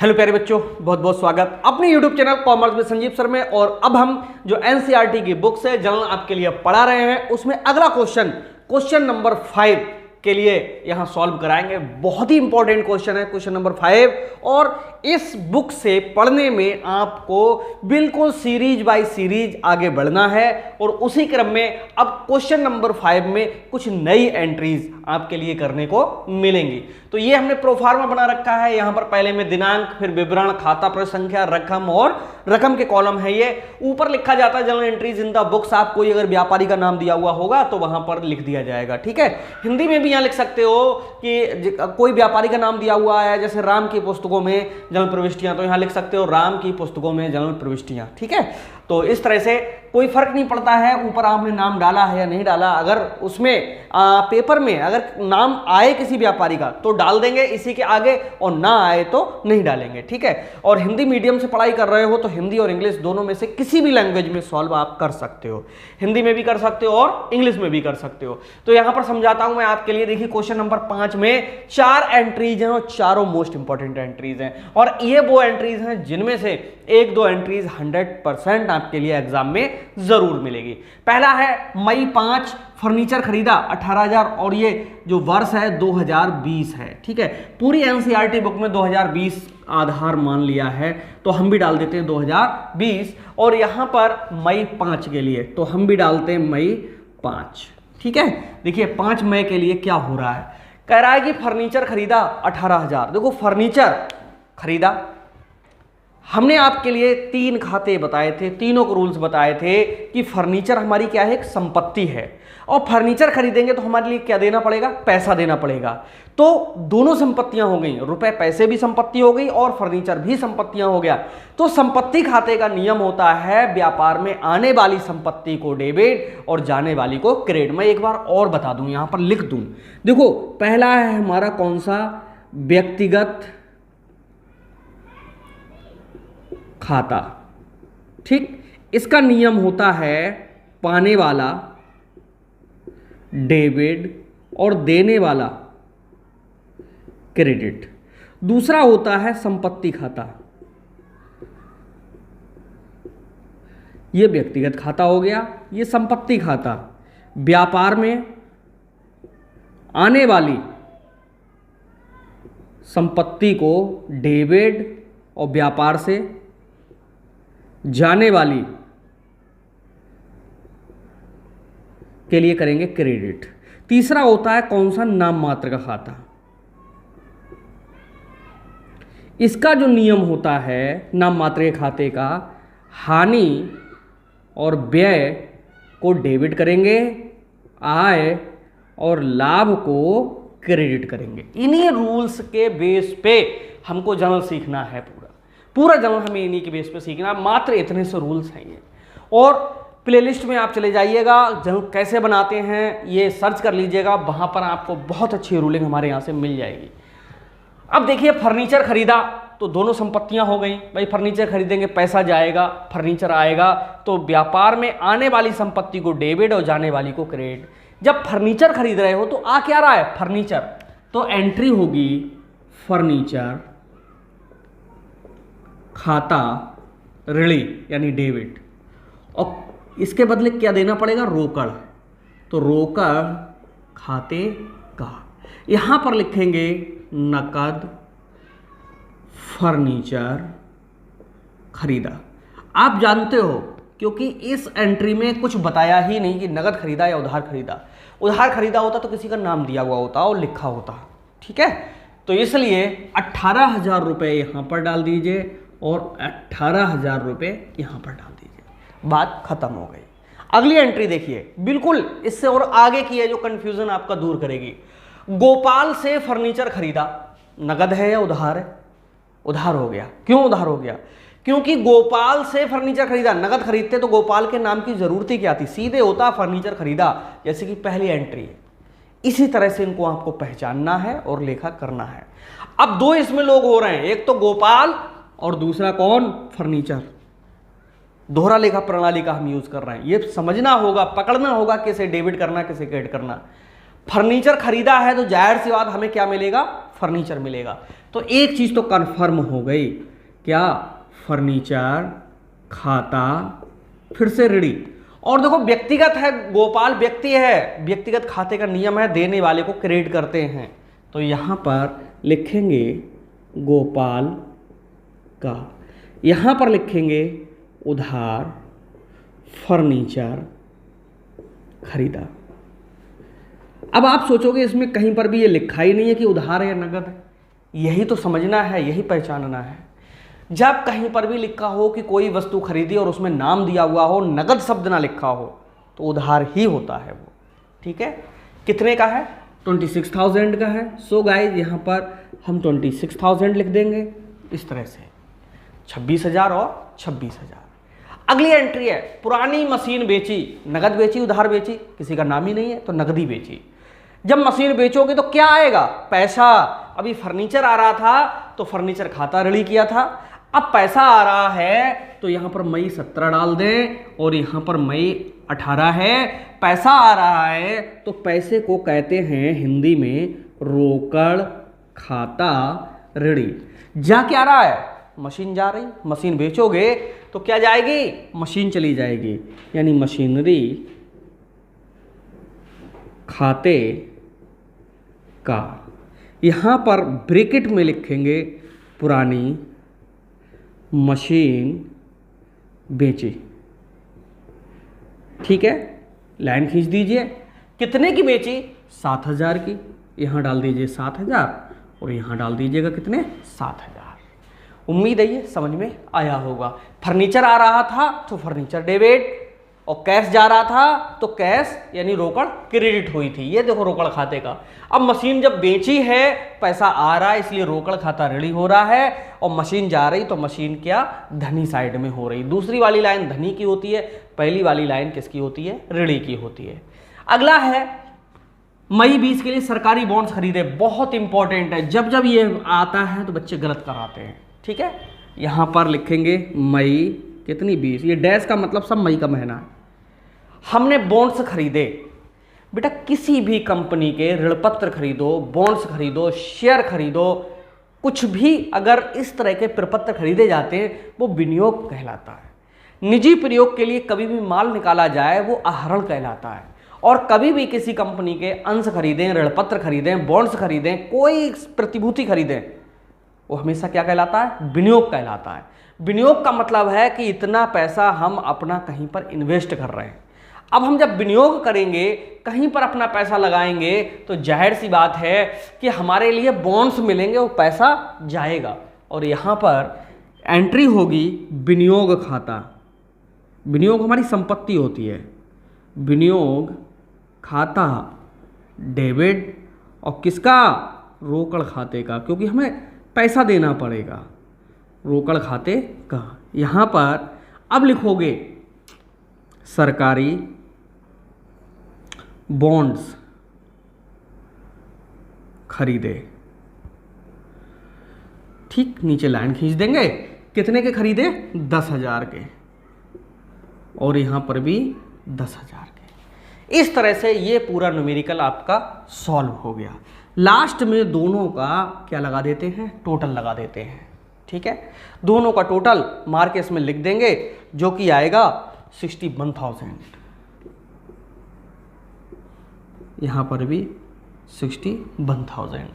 Hello प्यारे बच्चों, बहुत बहुत स्वागत अपने YouTube चैनल कॉमर्स में संजीव सर में। और अब हम जो एनसीईआरटी की बुक्स है जनरल आपके लिए पढ़ा रहे हैं, उसमें अगला क्वेश्चन नंबर 5 के लिए यहां सॉल्व कराएंगे। बहुत ही इंपॉर्टेंट क्वेश्चन है क्वेश्चन नंबर 5, और इस बुक से पढ़ने में आपको बिल्कुल सीरीज बाय सीरीज आगे बढ़ना है। और उसी क्रम में अब क्वेश्चन नंबर 5 में कुछ नई एंट्रीज आपके लिए करने को मिलेंगी। तो ये हमने प्रोफार्मा बना रखा है। यहां पर पहले में दिनांक, फिर विवरण, खाता संख्या, रकम और रकम के कॉलम है। ये ऊपर लिखा जाता है general entries in the books. आप कोई अगर व्यापारी का नाम दिया हुआ होगा तो वहां पर लिख दिया जाएगा, ठीक है। हिंदी में भी यहां लिख सकते हो कि कोई व्यापारी का नाम दिया हुआ है, जैसे राम की पुस्तकों में जनरल प्रविष्टियां, तो यहां लिख सकते हो राम की पुस्तकों में जनरल प्रविष्टियां, ठीक है। तो इस तरह से कोई फर्क नहीं पड़ता है ऊपर आपने नाम डाला है या नहीं डाला। अगर उसमें पेपर में अगर नाम आए किसी व्यापारी का तो डाल देंगे इसी के आगे, और ना आए तो नहीं डालेंगे, ठीक है। और हिंदी मीडियम से पढ़ाई कर रहे हो तो हिंदी और इंग्लिश दोनों में से किसी भी लैंग्वेज में सॉल्व आप कर सकते हो। हिंदी में भी कर सकते हो और इंग्लिश में भी कर सकते हो। तो यहां पर समझाता हूं मैं आपके लिए। देखिए क्वेश्चन नंबर 5 में 4 एंट्रीज हैं और चारों मोस्ट इंपॉर्टेंट एंट्रीज हैं। और ये वो एंट्रीज हैं जिनमें से 1-2 एंट्रीज 100% आपके लिए एग्जाम में जरूर मिलेगी। पहला है मई 5 फर्नीचर खरीदा 18,000, और ये जो वर्ष है 2020 है, ठीक है। पूरी एनसीईआरटी बुक में 2020 आधार मान लिया है, तो हम भी डाल देते हैं 2020। और यहां पर मई 5 के लिए तो हम भी डालते हैं मई 5, ठीक है। देखिए 5 मई के लिए क्या हो रहा है, कह रहा है कि फर्नीचर खरीदा 18,000। देखो फर्नीचर खरीदा, हमने आपके लिए 3 खाते बताए थे, तीनों को रूल्स बताए थे कि फर्नीचर हमारी क्या है, एक संपत्ति है। और फर्नीचर खरीदेंगे तो हमारे लिए क्या देना पड़ेगा, पैसा देना पड़ेगा। तो दोनों संपत्तियां हो गई, रुपए पैसे भी संपत्ति हो गई और फर्नीचर भी संपत्तियां हो गया। तो संपत्ति खाते का नियम होता है व्यापार में आने वाली संपत्ति को डेबिट और जाने वाली को क्रेडिट। मैं एक बार और बता दूं, यहां पर लिख दूं। देखो पहला है हमारा कौन सा, व्यक्तिगत खाता, ठीक। इसका नियम होता है पाने वाला डेबिट और देने वाला क्रेडिट। दूसरा होता है संपत्ति खाता, यह व्यक्तिगत खाता हो गया, यह संपत्ति खाता। व्यापार में आने वाली संपत्ति को डेबिट और व्यापार से जाने वाली के लिए करेंगे क्रेडिट। तीसरा होता है कौन सा, नाम मात्र का खाता। इसका जो नियम होता है नाम मात्र के खाते का, हानि और व्यय को डेबिट करेंगे, आय और लाभ को क्रेडिट करेंगे। इन्हीं रूल्स के बेस पे हमको जनरल सीखना है। पूरा जनरल हमें इन्हीं के बेस पे सीखना, मात्र इतने से रूल्स हैं ये। और प्लेलिस्ट में आप चले जाइएगा, जनरल कैसे बनाते हैं ये सर्च कर लीजिएगा, वहां पर आपको बहुत अच्छी रूलिंग हमारे यहाँ से मिल जाएगी। अब देखिए फर्नीचर खरीदा तो दोनों संपत्तियां हो गई। भाई फर्नीचर खरीदेंगे पैसा जाएगा, फर्नीचर आएगा, तो व्यापार में आने वाली संपत्ति को डेबिट और जाने वाली को क्रेडिट। जब फर्नीचर खरीद रहे हो तो आ क्या रहा है, फर्नीचर, तो एंट्री होगी फर्नीचर खाता ऋणी यानी डेबिट, और इसके बदले क्या देना पड़ेगा, रोकड़। तो रोकड़ खाते का, यहां पर लिखेंगे नकद फर्नीचर खरीदा। आप जानते हो क्योंकि इस एंट्री में कुछ बताया ही नहीं कि नकद खरीदा या उधार खरीदा। उधार खरीदा होता तो किसी का नाम दिया हुआ होता और लिखा होता, ठीक है। तो इसलिए 18,000 रुपये यहां पर डाल दीजिए और 18,000 रुपये यहां पर डाल दीजिए, बात खत्म हो गई। अगली एंट्री देखिए, बिल्कुल इससे और आगे की है जो कंफ्यूजन आपका दूर करेगी। गोपाल से फर्नीचर खरीदा, नगद है या उधार है, उधार हो गया। क्यों उधार हो गया, क्योंकि गोपाल से फर्नीचर खरीदा, नगद खरीदते तो गोपाल के नाम की जरूरत ही क्या थी, सीधे होता फर्नीचर खरीदा, जैसे कि पहली एंट्री है। इसी तरह से इनको आपको पहचानना है और लेखा करना है। अब 2 इसमें लोग हो रहे हैं, एक तो गोपाल और दूसरा कौन, फर्नीचर। दोहरा लेखा प्रणाली का हम यूज कर रहे हैं, ये समझना होगा, पकड़ना होगा किसे डेबिट करना किसे क्रेडिट करना। फर्नीचर खरीदा है तो जाहिर सी बात हमें क्या मिलेगा, फर्नीचर मिलेगा। तो एक चीज़ तो कन्फर्म हो गई, क्या? फर्नीचर, खाता, फिर से ऋणी। और देखो व्यक्तिगत है, गोपाल व्यक्ति है, व्यक्तिगत खाते का नियम है देने वाले को क्रेडिट करते हैं। तो यहाँ पर लिखेंगे गोपाल का, यहाँ पर लिखेंगे उधार फर्नीचर खरीदा। अब आप सोचोगे इसमें कहीं पर भी ये लिखा ही नहीं है कि उधार है या नगद है। यही तो समझना है, यही पहचानना है। जब कहीं पर भी लिखा हो कि कोई वस्तु खरीदी और उसमें नाम दिया हुआ हो, नगद शब्द ना लिखा हो, तो उधार ही होता है वो। ठीक है, कितने का है? 26,000 का है। सो गाइस यहाँ पर हम 26,000 लिख देंगे इस तरह से, 26,000 और 26,000। अगली एंट्री है पुरानी मशीन बेची, नगद बेची, उधार बेची, किसी का नाम ही नहीं है तो नगदी बेची। जब मशीन बेचोगे तो क्या आएगा? पैसा। अभी फर्नीचर आ रहा था तो फर्नीचर खाता ऋणी किया था, अब पैसा आ रहा है तो यहाँ पर मई 17 डाल दें और यहाँ पर मई 18 है। पैसा आ रहा है तो पैसे को कहते हैं हिंदी में रोकड़ खाता ऋणी। जा क्या रहा है? मशीन जा रही। मशीन बेचोगे तो क्या जाएगी? मशीन चली जाएगी, यानी मशीनरी खाते का। यहाँ पर ब्रैकेट में लिखेंगे पुरानी मशीन बेची। ठीक है, लाइन खींच दीजिए। कितने की बेची? 7,000 की। यहाँ डाल दीजिए 7,000 और यहाँ डाल दीजिएगा कितने? 7,000। उम्मीद है ये समझ में आया होगा। फर्नीचर आ रहा था तो फर्नीचर डेबिट, और कैश जा रहा था तो कैश यानी रोकड़ क्रेडिट हुई थी। ये देखो रोकड़ खाते का। अब मशीन जब बेची है, पैसा आ रहा है इसलिए रोकड़ खाता ऋणी हो रहा है, और मशीन जा रही तो मशीन क्या? धनी साइड में हो रही। दूसरी वाली लाइन धनी की होती है, पहली वाली लाइन किसकी होती है? ऋणी की होती है। अगला है मई 20 के लिए सरकारी बॉन्ड्स खरीदे। बहुत इंपॉर्टेंट है, जब जब ये आता है तो बच्चे गलत कराते हैं। ठीक है, यहाँ पर लिखेंगे मई कितनी? 20। ये डैश का मतलब सब मई का महीना है। हमने बॉन्ड्स खरीदे। बेटा किसी भी कंपनी के ऋण पत्र खरीदो, बॉन्ड्स खरीदो, शेयर खरीदो, कुछ भी अगर इस तरह के प्रपत्र खरीदे जाते हैं वो विनियोग कहलाता है। निजी प्रयोग के लिए कभी भी माल निकाला जाए वो आहरण कहलाता है। और कभी भी किसी कंपनी के अंश खरीदें, ऋण पत्र खरीदें, बॉन्ड्स खरीदें, कोई प्रतिभूति खरीदें, वो हमेशा क्या कहलाता है? विनियोग कहलाता है। विनियोग का मतलब है कि इतना पैसा हम अपना कहीं पर इन्वेस्ट कर रहे हैं। अब हम जब विनियोग करेंगे, कहीं पर अपना पैसा लगाएंगे, तो जाहिर सी बात है कि हमारे लिए बॉन्ड्स मिलेंगे, वो पैसा जाएगा और यहाँ पर एंट्री होगी विनियोग खाता। विनियोग हमारी संपत्ति होती है। विनियोग खाता डेबिट, और किसका? रोकड़ खाते का, क्योंकि हमें पैसा देना पड़ेगा रोकड़ खाते का। यहाँ पर अब लिखोगे सरकारी बॉन्ड्स खरीदे। ठीक, नीचे लाइन खींच देंगे। कितने के खरीदे? 10,000 के, और यहाँ पर भी 10,000 के। इस तरह से ये पूरा न्यूमेरिकल आपका सॉल्व हो गया। लास्ट में दोनों का क्या लगा देते हैं? टोटल लगा देते हैं। ठीक है, दोनों का टोटल मार्क इसमें लिख देंगे, जो कि आएगा 61,000। यहाँ पर भी 61,000।